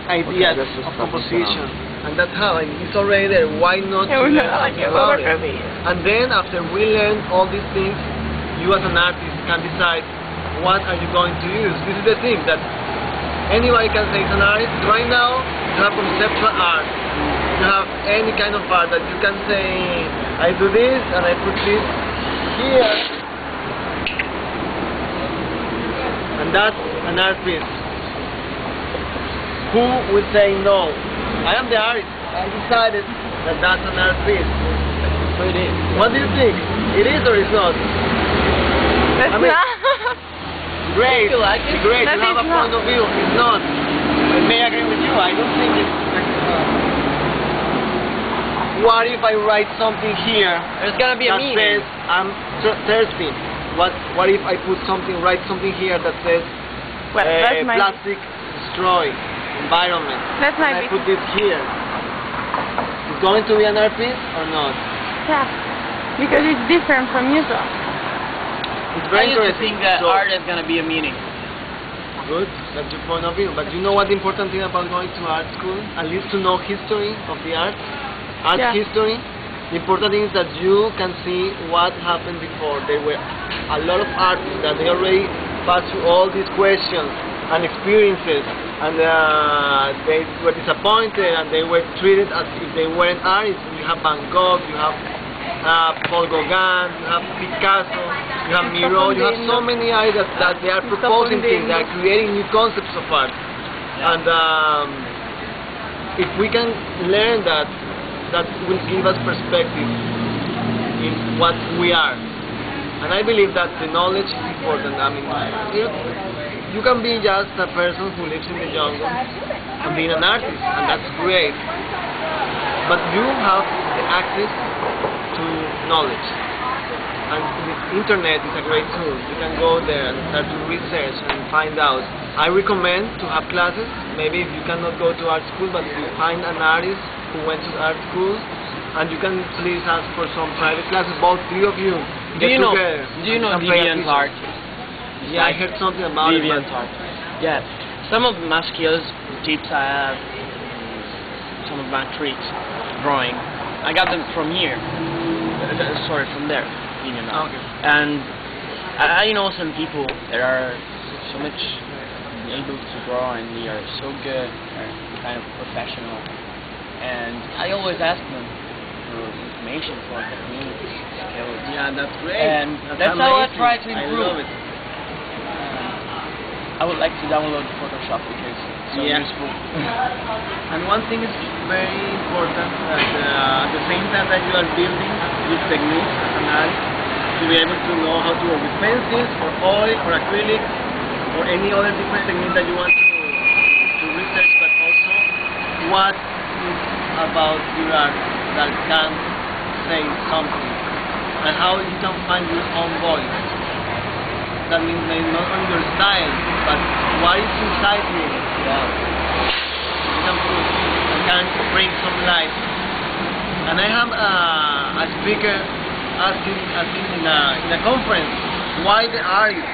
ideas of composition. And that's how it's already there. Why not learn about it? And then after we learn all these things, you as an artist can decide what are you going to use. This is the thing that anybody can say is an artist. Right now, you have conceptual art. You have any kind of art that you can say, I do this and I put this here. And that's an art piece. Who would say no? I am the artist. I decided that that's an art piece. So it is. What do you think? It is or it's not? It's not. Great. You like it? Great. You have a point of view. It's not. I may agree with you. I don't think it's. What if I write something here? There's gonna be a meaning. That says I'm thirsty. What if I put something, write something here that says plastic destroy environment? That's my. And I put this here. It's going to be an art piece or not? Yeah, because it's different from music. It's very interesting. I think that art is going to be a meaning. Good, that's your point of view. But you know what the important thing about going to art school? At least to know history of the art history. The important thing is that you can see what happened before. There were a lot of artists that they already passed through all these questions and experiences, and they were disappointed and they were treated as if they weren't artists. You have Van Gogh, you have Paul Gauguin, you have Picasso, you have Miro, you have so many artists that they are proposing things, they are creating new concepts of art. And if we can learn that, that will give us perspective in what we are. And I believe that the knowledge is important. I mean, you can be just a person who lives in the jungle and being an artist, and that's great. But you have the access to knowledge. And the internet is a great tool. You can go there and start to research and find out. I recommend to have classes. Maybe if you cannot go to art school, but if you find an artist who went to art school, and you can please ask for some private classes, both three of you. Do you know Vivian's art? Yeah, I heard something about Vivian's art. Yeah, some of my skills, tips I have, some of my tricks, drawing, I got them from here. Sorry, from there. Vivian art. Okay. And I know some people that are so much able to draw, and they are so good, they're kind of professional. And I always ask them for information, for techniques, skills. Yeah, that's great. And that's how I try to improve. I love it. I would like to download Photoshop because it's so useful. And one thing is very important, that at the same time that you are building these techniques as an artist, to be able to know how to work with pencils, or oil, or acrylic, or any other different technique that you want to research, but also what is about your art that can say something, and how you can find your own voice. That means maybe not only your style, but what is inside you. You can put and can bring some light. And I have a speaker asking in a conference why the artists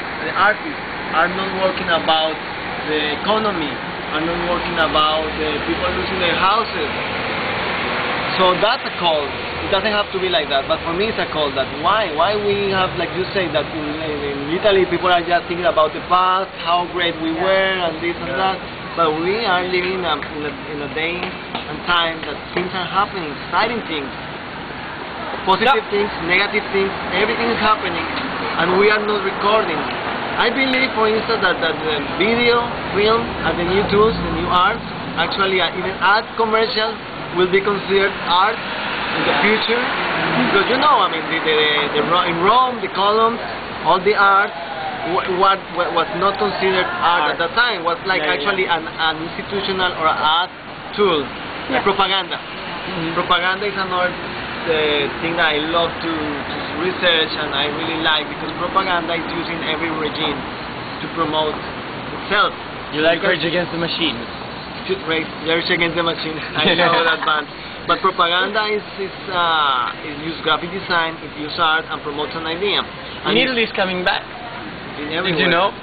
are not working about the economy, are not working about the people losing their houses. So that's a call. It doesn't have to be like that, but for me it's a call. That why we have, like you say, that in Italy people are just thinking about the past, how great we were, and this and that. But we are living in a day and time that things are happening, exciting things, positive things, negative things. Everything is happening, and we are not recording. I believe, for instance, that the video, film, and the new tools, the new art, actually even ad commercials will be considered art in the future, because you know, I mean, in Rome, the columns, all the art, what was not considered art at that time was like actually an institutional or art tool, like propaganda. Propaganda is another thing that I love to research, and I really like, because propaganda is used in every regime to promote itself. You like Rage Against the Machine? Rage Against the Machine. I know that band. But propaganda is use graphic design, it uses art and promotes an idea. And Italy is coming back. Did you know?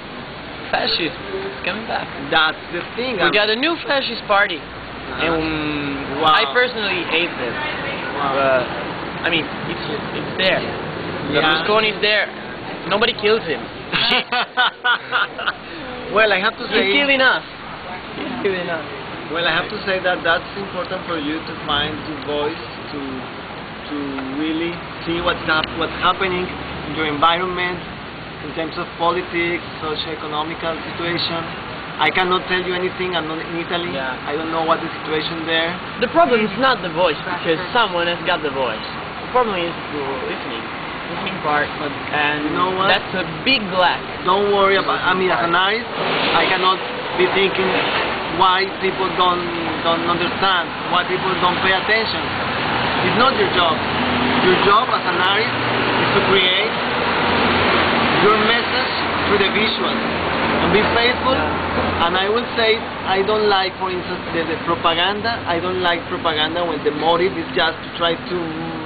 fascism is coming back. That's the thing. We got a new fascist party, and Wow. I personally hate them. Wow. I mean, it's there. Yeah. Berlusconi is there. Nobody kills him. Well, I have to say. He's killing us. He's killing us. Well, I have to say that that's important for you to find your voice, to really see what's happening in your environment, in terms of politics, socio-economical situation. I cannot tell you anything. I'm not in Italy. Yeah. I don't know what the situation there. The problem is not the voice, because someone has got the voice. The problem is the listening part, and You know what? that's a big lack. Don't worry about. I mean, as an artist, I cannot be thinking why people don't understand, why people don't pay attention. It's not your job. Your job as an artist is to create your message through the visuals and be faithful. And I will say, I don't like, for instance, the propaganda. I don't like propaganda when the motive is just to try to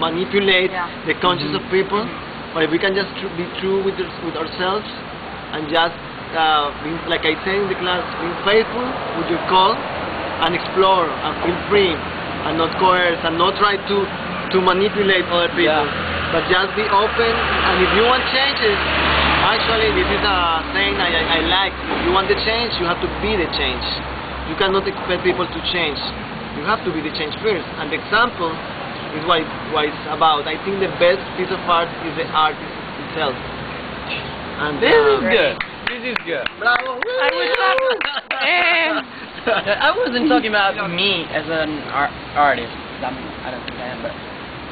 manipulate the conscience of people. But if we can just be true with ourselves and just, like I say in the class, be faithful with your call and explore and feel free and not coerce and not try to manipulate other people. But just be open, and if you want changes, actually this is a saying I like. If you want the change, you have to be the change. You cannot expect people to change. You have to be the change first. And the example is what it's about. I think the best piece of art is the artist itself. And This is good. This is good. Bravo! I wasn't talking about me as an artist. I don't think I am, but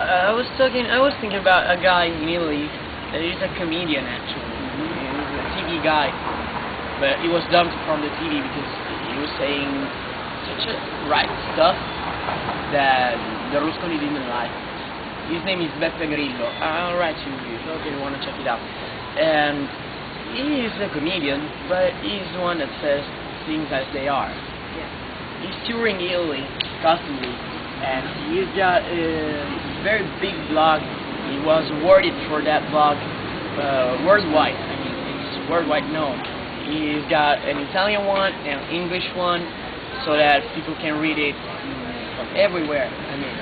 I was thinking about a guy in Italy that is a comedian actually. He's a TV guy, but he was dumped from the TV because he was saying such a right stuff that Berlusconi didn't like. His name is Beppe Grillo. I'll write you if you want to check it out. And he is a comedian, but he's the one that says things as they are. He's touring Italy constantly, and he's got a very big blog. He was awarded for that blog worldwide. I mean, it's worldwide known. He's got an Italian one and an English one, so that people can read it from everywhere. I mean,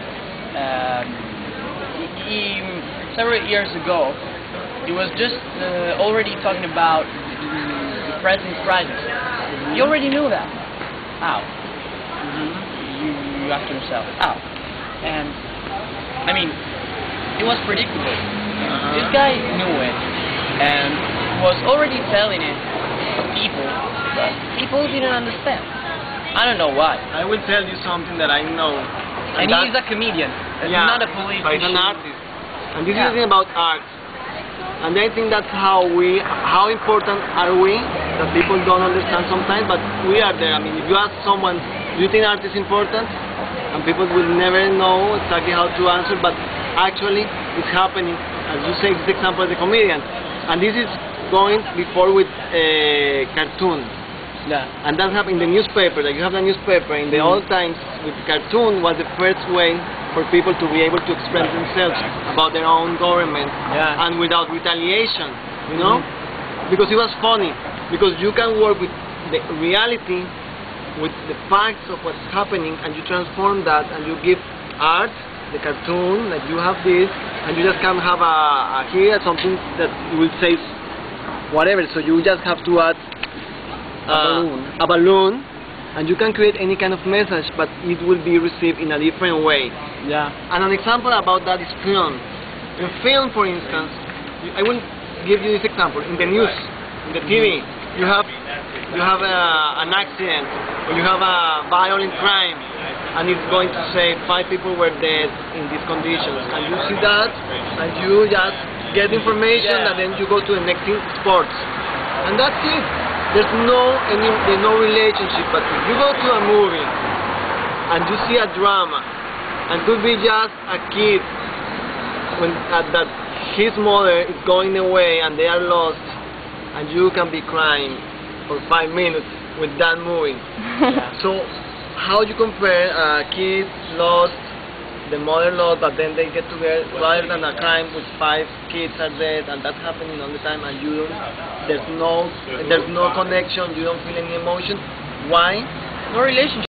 several years ago, he was just already talking about the present crisis. He already knew that. How? You ask yourself, how? And, I mean, it was predictable. This guy knew it, and was already telling it to people, but people didn't understand. I don't know why. I will tell you something that I know. And he's a comedian. He's not a politician. But he's an artist. And this is about art. And I think that's how important are we, that people don't understand sometimes, but we are there. I mean, if you ask someone, do you think art is important? And people will never know exactly how to answer, but actually it's happening. As you say, it's the example of the comedian. And this is going before with a cartoon. Yeah. And that happened in the newspaper. Like you have the newspaper in the old times, with cartoon was the first way for people to be able to express themselves about their own government and without retaliation, you know? Because it was funny. Because you can work with the reality, with the facts of what's happening, and you transform that, and you give art, the cartoon, like you have this, and you just can have here something that you will say whatever. So you just have to add a balloon, and you can create any kind of message, but it will be received in a different way. Yeah. And an example about that is film. In film, for instance, I will give you this example. In the news, in the TV, you have an accident, or you have a violent crime, and it's going to say 5 people were dead in these conditions, and you see that, and you just get information, and then you go to the next thing, sports, and that's it. There's no relationship. But if you go to a movie and you see a drama, and could be just a kid that his mother is going away and they are lost, and you can be crying for 5 minutes with that movie. So how you compare a kid lost, the mother-in-law, but then they get together rather than a crime with 5 kids are dead, and that's happening all the time, and you don't, there's no connection, you don't feel any emotion. Why? No relationship.